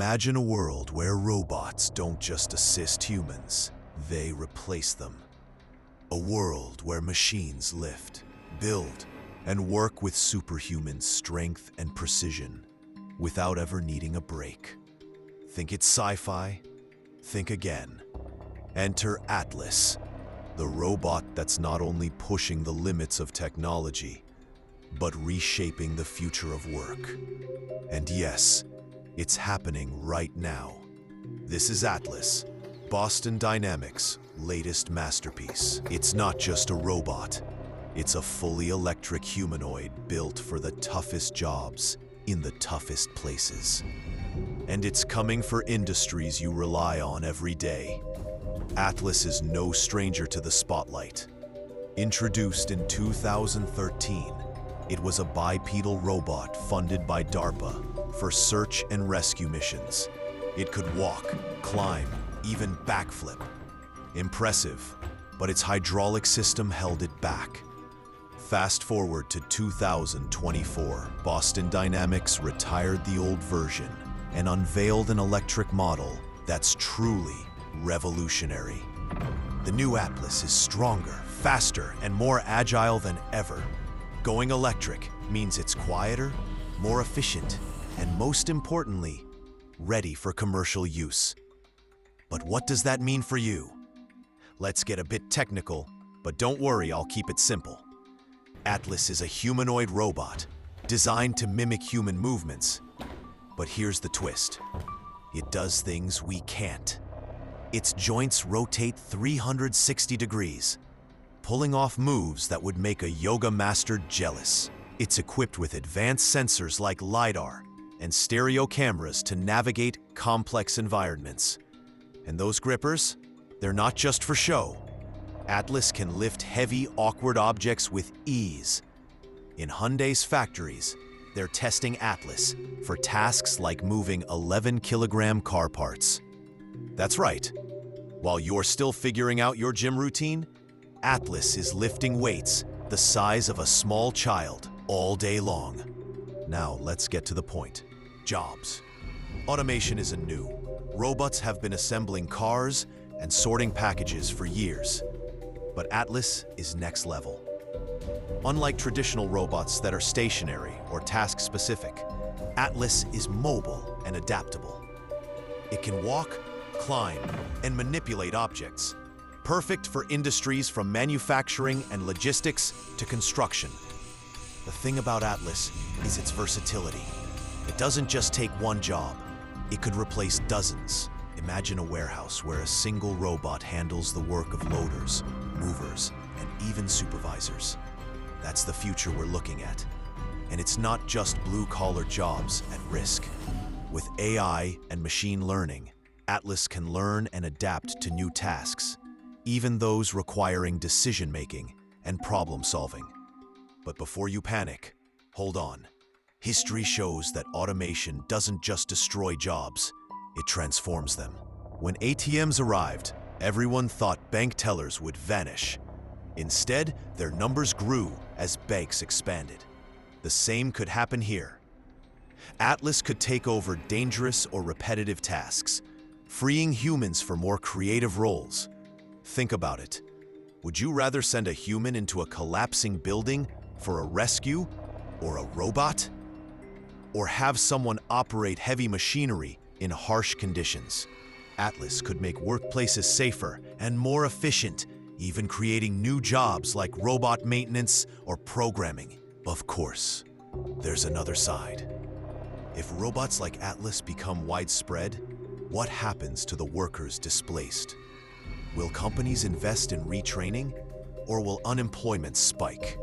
Imagine a world where robots don't just assist humans, they replace them. A world where machines lift, build, and work with superhuman strength and precision without ever needing a break. Think it's sci-fi? Think again. Enter Atlas, the robot that's not only pushing the limits of technology, but reshaping the future of work. And yes, it's happening right now. This is Atlas, Boston Dynamics' latest masterpiece. It's not just a robot. It's a fully electric humanoid built for the toughest jobs in the toughest places. And it's coming for industries you rely on every day. Atlas is no stranger to the spotlight. Introduced in 2013, it was a bipedal robot funded by DARPA for search and rescue missions. It could walk, climb, even backflip. Impressive, but its hydraulic system held it back. Fast forward to 2024, Boston Dynamics retired the old version and unveiled an electric model that's truly revolutionary. The new Atlas is stronger, faster, and more agile than ever. Going electric means it's quieter, more efficient, and most importantly, ready for commercial use. But what does that mean for you? Let's get a bit technical, but don't worry, I'll keep it simple. Atlas is a humanoid robot designed to mimic human movements. But here's the twist. It does things we can't. Its joints rotate 360 degrees, pulling off moves that would make a yoga master jealous. It's equipped with advanced sensors like LiDAR and stereo cameras to navigate complex environments. And those grippers, they're not just for show. Atlas can lift heavy, awkward objects with ease. In Hyundai's factories, they're testing Atlas for tasks like moving 11-kilogram car parts. That's right. While you're still figuring out your gym routine, Atlas is lifting weights the size of a small child all day long. Now let's get to the point. Jobs. Automation isn't new. Robots have been assembling cars and sorting packages for years. But Atlas is next level. Unlike traditional robots that are stationary or task-specific, Atlas is mobile and adaptable. It can walk, climb, and manipulate objects, perfect for industries from manufacturing and logistics to construction. The thing about Atlas is its versatility. It doesn't just take one job. It could replace dozens. Imagine a warehouse where a single robot handles the work of loaders, movers, and even supervisors. That's the future we're looking at. And it's not just blue-collar jobs at risk. With AI and machine learning, Atlas can learn and adapt to new tasks, even those requiring decision-making and problem-solving. But before you panic, hold on. History shows that automation doesn't just destroy jobs, it transforms them. When ATMs arrived, everyone thought bank tellers would vanish. Instead, their numbers grew as banks expanded. The same could happen here. Atlas could take over dangerous or repetitive tasks, freeing humans for more creative roles. Think about it. Would you rather send a human into a collapsing building for a rescue or a robot? Or have someone operate heavy machinery in harsh conditions? Atlas could make workplaces safer and more efficient, even creating new jobs like robot maintenance or programming. Of course, there's another side. If robots like Atlas become widespread, what happens to the workers displaced? Will companies invest in retraining, or will unemployment spike?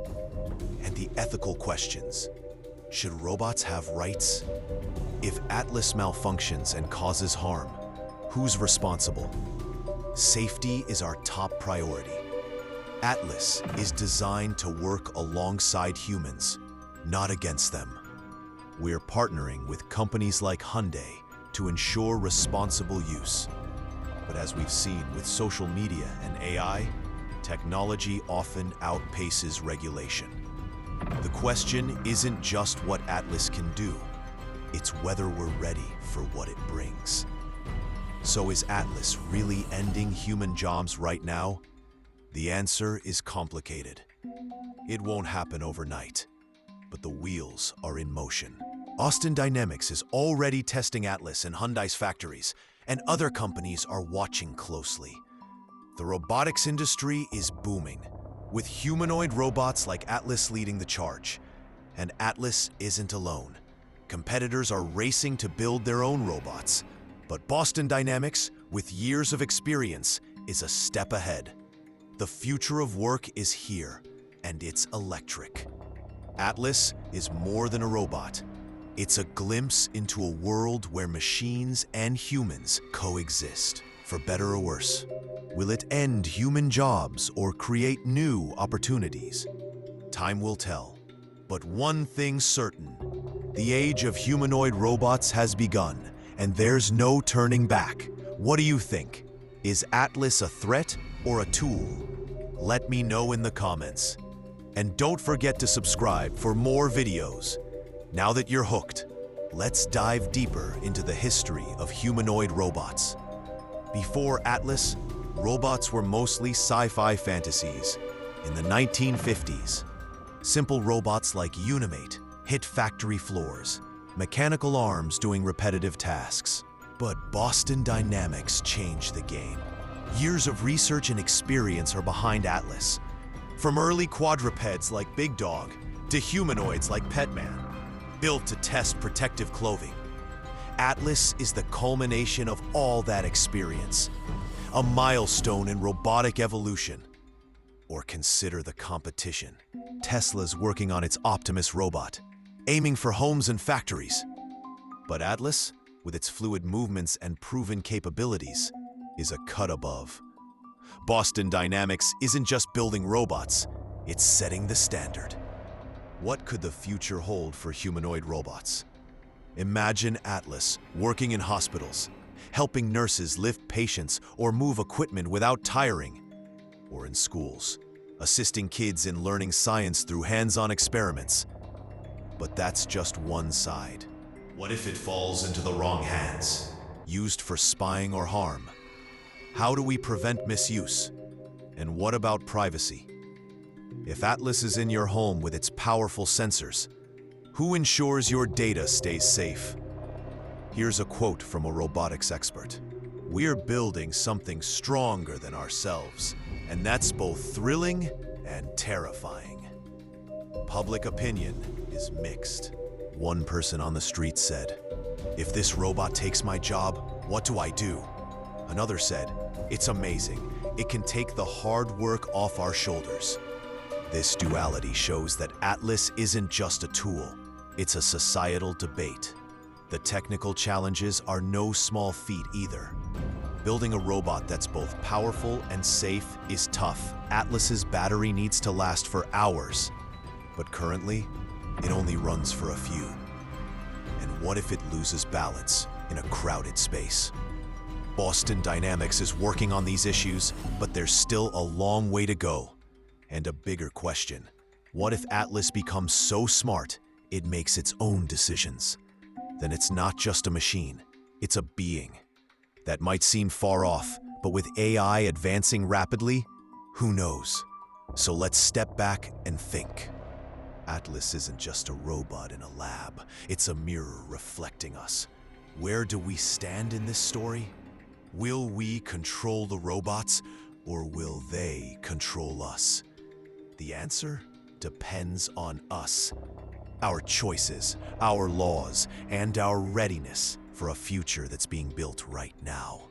And the ethical questions. Should robots have rights? If Atlas malfunctions and causes harm, who's responsible? Safety is our top priority. Atlas is designed to work alongside humans, not against them. We're partnering with companies like Hyundai to ensure responsible use. But as we've seen with social media and AI, technology often outpaces regulation. The question isn't just what Atlas can do, It's whether we're ready for what it brings. So is Atlas really ending human jobs right now? The answer is complicated. It won't happen overnight, but the wheels are in motion. Austin Dynamics is already testing Atlas in Hyundai's factories, and other companies are watching closely. The robotics industry is booming, with humanoid robots like Atlas leading the charge. And Atlas isn't alone. Competitors are racing to build their own robots. But Boston Dynamics, with years of experience, is a step ahead. The future of work is here, and it's electric. Atlas is more than a robot. It's a glimpse into a world where machines and humans coexist, for better or worse. Will it end human jobs or create new opportunities? Time will tell. But one thing's certain: the age of humanoid robots has begun, and there's no turning back. What do you think? Is Atlas a threat or a tool? Let me know in the comments. And don't forget to subscribe for more videos. Now that you're hooked, let's dive deeper into the history of humanoid robots. Before Atlas, robots were mostly sci-fi fantasies. In the 1950s, simple robots like Humanoid hit factory floors, mechanical arms doing repetitive tasks. But Boston Dynamics changed the game. Years of research and experience are behind Atlas. From early quadrupeds like Big Dog to humanoids like Petman, built to test protective clothing. Atlas is the culmination of all that experience, a milestone in robotic evolution. Or consider the competition. Tesla's working on its Optimus robot, aiming for homes and factories. But Atlas, with its fluid movements and proven capabilities, is a cut above. Boston Dynamics isn't just building robots, it's setting the standard. What could the future hold for humanoid robots? Imagine Atlas working in hospitals, helping nurses lift patients or move equipment without tiring. Or in schools, assisting kids in learning science through hands-on experiments. But that's just one side. What if it falls into the wrong hands, used for spying or harm? How do we prevent misuse? And what about privacy? If Atlas is in your home with its powerful sensors, who ensures your data stays safe? Here's a quote from a robotics expert. "We're building something stronger than ourselves, and that's both thrilling and terrifying." Public opinion is mixed. One person on the street said, "If this robot takes my job, what do I do?" Another said, "It's amazing. It can take the hard work off our shoulders." This duality shows that Atlas isn't just a tool, it's a societal debate. The technical challenges are no small feat either. Building a robot that's both powerful and safe is tough. Atlas's battery needs to last for hours, but currently, it only runs for a few. And what if it loses balance in a crowded space? Boston Dynamics is working on these issues, but there's still a long way to go. And a bigger question: what if Atlas becomes so smart it makes its own decisions? Then it's not just a machine, it's a being. That might seem far off, but with AI advancing rapidly, who knows? So let's step back and think. Atlas isn't just a robot in a lab, it's a mirror reflecting us. Where do we stand in this story? Will we control the robots, or will they control us? The answer depends on us, our choices, our laws, and our readiness for a future that's being built right now.